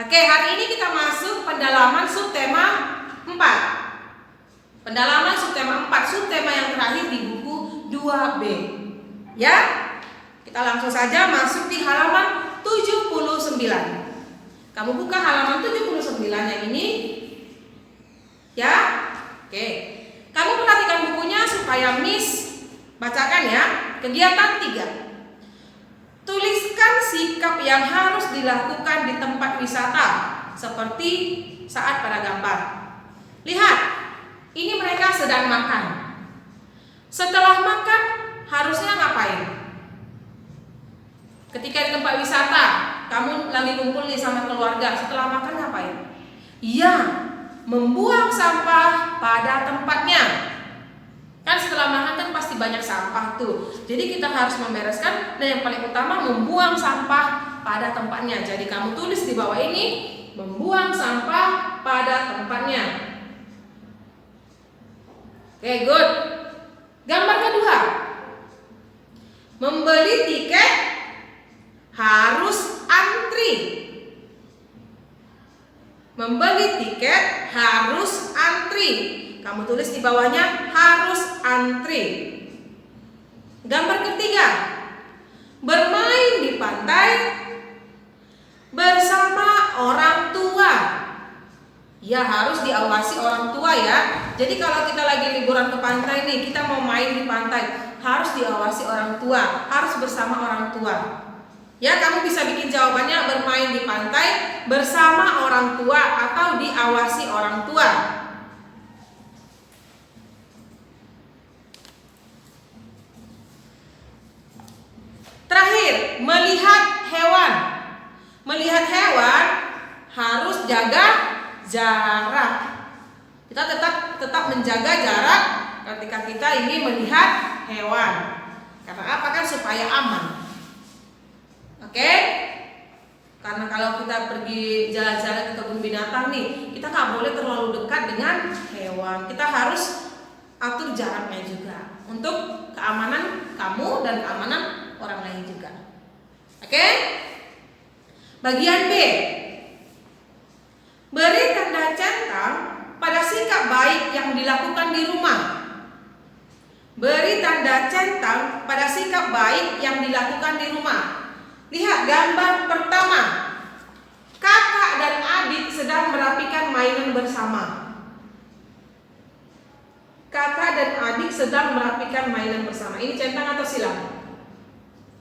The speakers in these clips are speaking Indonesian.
Oke, hari ini kita masuk pendalaman subtema 4. Pendalaman subtema 4, subtema yang terakhir di buku 2B. Ya, kita langsung saja masuk di halaman 79. Kamu buka halaman 79 yang ini. Ya, oke. Kamu perhatikan bukunya supaya Miss bacakan ya. Kegiatan 3. Tuliskan sikap yang harus dilakukan di tempat wisata seperti saat pada gambar. Lihat, ini mereka sedang makan. Setelah makan harusnya ngapain? Ketika di tempat wisata, kamu lagi kumpul nih sama keluarga, setelah makan ngapain? Iya, membuang sampah pada tempatnya. Kan setelah makan kan pasti banyak sampah tuh. Jadi kita harus membereskan, dan yang paling utama membuang sampah pada tempatnya. Jadi kamu tulis di bawah ini, membuang sampah pada tempatnya. Oke, good. Gambar kedua. Membeli tiket harus antri. Membeli tiket harus antri. Kamu tulis di bawahnya harus antri. Gambar ketiga. Bermain di pantai bersama orang tua. Ya, harus diawasi orang tua ya. Jadi kalau kita lagi liburan ke pantai nih, kita mau main di pantai, harus diawasi orang tua, harus bersama orang tua. Ya, kamu bisa bikin jawabannya bermain di pantai bersama orang tua atau diawasi orang tua. Terakhir, melihat hewan. Melihat hewan harus jaga jarak. Kita tetap menjaga jarak ketika kita ingin melihat hewan. Karena apa? Kan supaya aman. Oke? Karena kalau kita pergi jalan-jalan ke kebun binatang nih, kita nggak boleh terlalu dekat dengan hewan. Kita harus atur jaraknya juga untuk keamanan kamu dan keamanan orang lain juga. Oke? Bagian B. Beri tanda centang pada sikap baik yang dilakukan di rumah. Beri tanda centang pada sikap baik yang dilakukan di rumah. Lihat gambar pertama. Kakak dan adik sedang merapikan mainan bersama. Kakak dan adik sedang merapikan mainan bersama. Ini centang atau silang?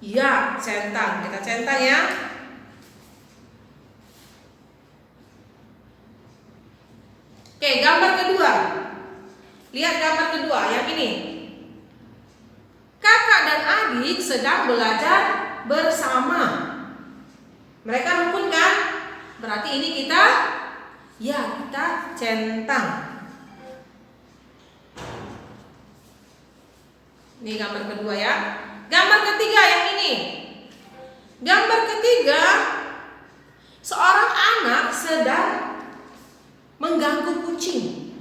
Iya, centang. Kita centang ya. Oke, gambar kedua. Lihat gambar kedua yang ini. Kakak dan adik sedang belajar bersama. Mereka rukun kan? Berarti ini kita centang. Ini gambar kedua ya. Gambar ketiga yang ini. Gambar ketiga, seorang anak sedang mengganggu kucing.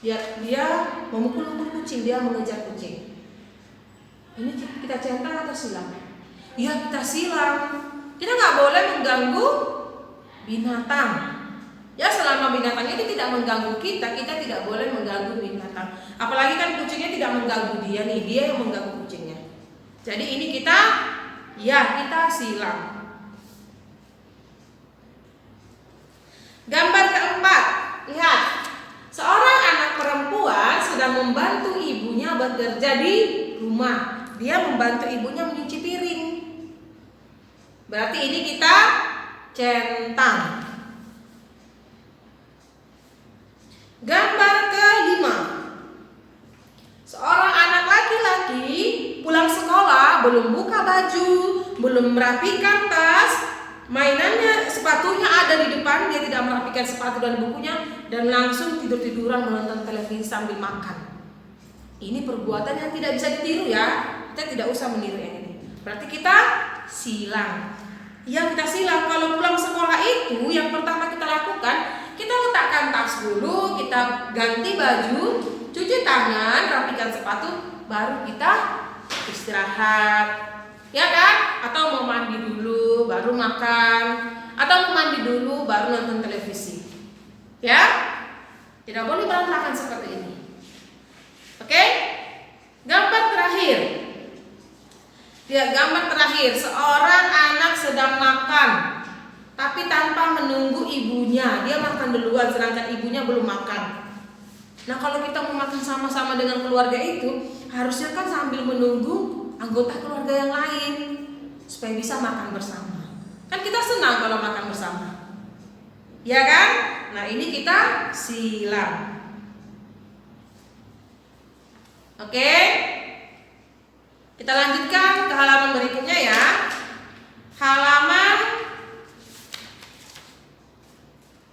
Dia memukul kucing, dia mengejar kucing. Ini kita centang atau silang? Ya, kita silang. Kita nggak boleh mengganggu binatang. Ya, selama binatangnya itu tidak mengganggu kita tidak boleh mengganggu binatang. Apalagi kan kucingnya tidak mengganggu dia nih, dia yang mengganggu kucingnya. Jadi ini kita silang. Gambar keempat, lihat. Seorang anak perempuan sedang membantu ibunya bekerja di rumah. Dia membantu ibunya mencuci piring. Berarti ini kita centang. Gambar kelima. Seorang anak laki-laki pulang sekolah, belum buka baju, belum merapikan tas, mainannya, sepatunya ada di depan, dia tidak merapikan sepatu dan bukunya, dan langsung tidur-tiduran menonton televisi sambil makan. Ini perbuatan yang tidak bisa ditiru ya. Kita tidak usah meniru yang ini. Berarti kita silang. Yang kita silang kalau pulang sekolah itu yang pertama kita lakukan, kita letakkan tas dulu, kita ganti baju, cuci tangan, rapikan sepatu, baru kita istirahat. Ya kan? Atau mau mandi dulu baru makan, atau mau mandi dulu baru nonton televisi. Ya? Tidak boleh berantakan seperti ini. Oke? Gambar terakhir. Lihat gambar terakhir, seorang anak sedang makan tapi tanpa menunggu ibunya. Dia makan duluan sedangkan ibunya belum makan. Nah, kalau kita mau makan sama-sama dengan keluarga itu, harusnya kan sambil menunggu anggota keluarga yang lain supaya bisa makan bersama. Kan kita senang kalau makan bersama. Ya kan? Nah, ini kita silang. Oke? Kita lanjutkan ke halaman berikutnya ya. Halaman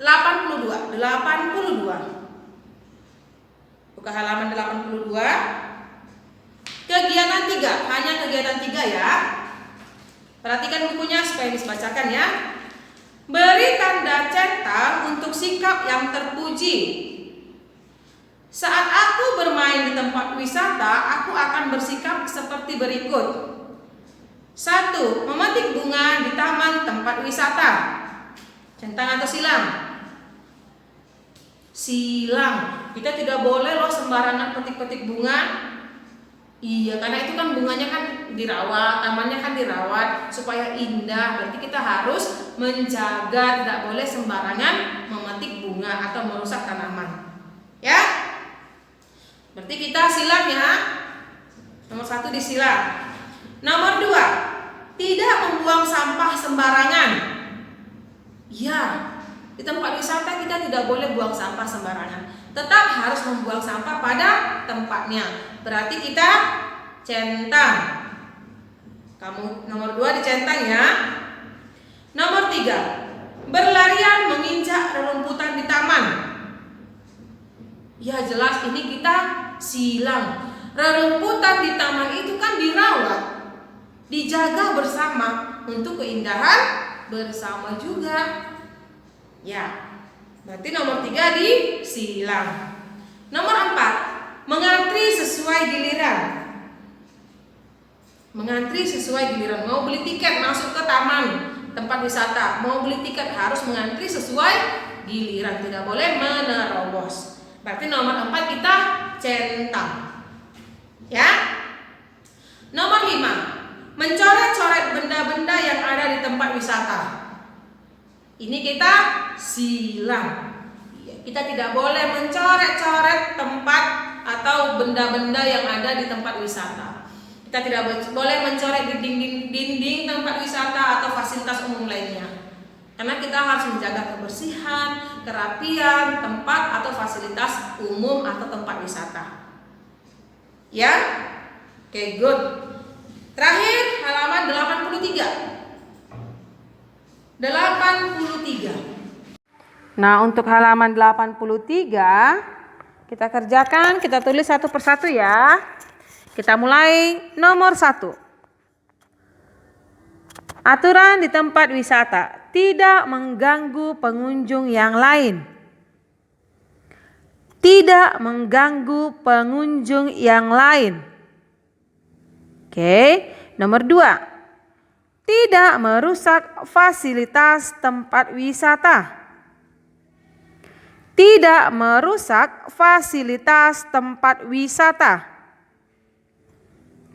82. Buka halaman 82. Kegiatan 3, hanya kegiatan 3 ya. Perhatikan bukunya supaya bisa bacakan ya. Beri tanda centang untuk sikap yang terpuji. Saat aku bermain di tempat wisata, aku akan bersikap seperti berikut. 1. Memetik bunga di taman tempat wisata. Centang atau silang? Silang. Kita tidak boleh loh sembarangan petik-petik bunga. Iya, karena itu kan bunganya kan dirawat, tamannya kan dirawat supaya indah. Berarti kita harus menjaga, tidak boleh sembarangan memetik bunga atau merusak tanaman. Ya? Berarti kita silang ya. Nomor 1 disilang. Nomor 2, tidak membuang sampah sembarangan. Ya, di tempat wisata kita tidak boleh buang sampah sembarangan. Tetap harus membuang sampah pada tempatnya. Berarti kita centang. Kamu nomor 2 dicentang ya. Nomor 3, berlarian menginjak rerumputan di taman. Ya, jelas ini kita silang. Rerumputan di taman itu kan dirawat, dijaga bersama untuk keindahan bersama juga. Ya. Berarti nomor 3 disilang. Nomor 4, mengantri sesuai giliran. Mengantri sesuai giliran. Mau beli tiket masuk ke taman tempat wisata, mau beli tiket harus mengantri sesuai giliran, tidak boleh menerobos. Berarti nomor 4 kita centang. Ya. Nomor 5, mencoret-coret benda-benda yang ada di tempat wisata. Ini kita silang. Kita tidak boleh mencoret-coret tempat atau benda-benda yang ada di tempat wisata. Kita tidak boleh mencoret dinding tempat wisata atau fasilitas umum lainnya. Karena kita harus menjaga kebersihan, kerapian tempat atau fasilitas umum atau tempat wisata. Ya? Oke, good. Terakhir halaman 83. Nah, untuk halaman 83 kita kerjakan, kita tulis satu persatu ya. Kita mulai nomor 1. Aturan di tempat wisata, tidak mengganggu pengunjung yang lain. Tidak mengganggu pengunjung yang lain. Oke, nomor 2. Tidak merusak fasilitas tempat wisata. Tidak merusak fasilitas tempat wisata.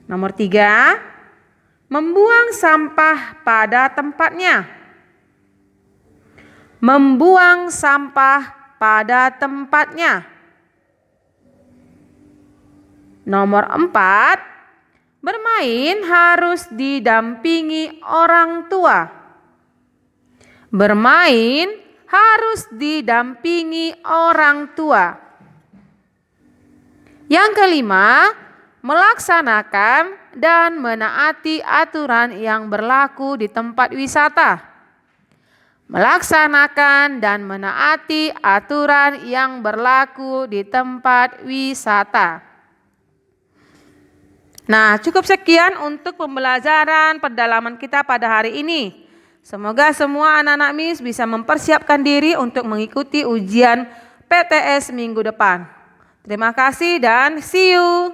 Nomor 3, membuang sampah pada tempatnya. Membuang sampah pada tempatnya. Nomor 4, bermain harus didampingi orang tua. Bermain harus didampingi orang tua. Yang kelima, melaksanakan dan menaati aturan yang berlaku di tempat wisata. Melaksanakan dan menaati aturan yang berlaku di tempat wisata. Nah, cukup sekian untuk pembelajaran pendalaman kita pada hari ini. Semoga semua anak-anak MIS bisa mempersiapkan diri untuk mengikuti ujian PTS minggu depan. Terima kasih dan see you.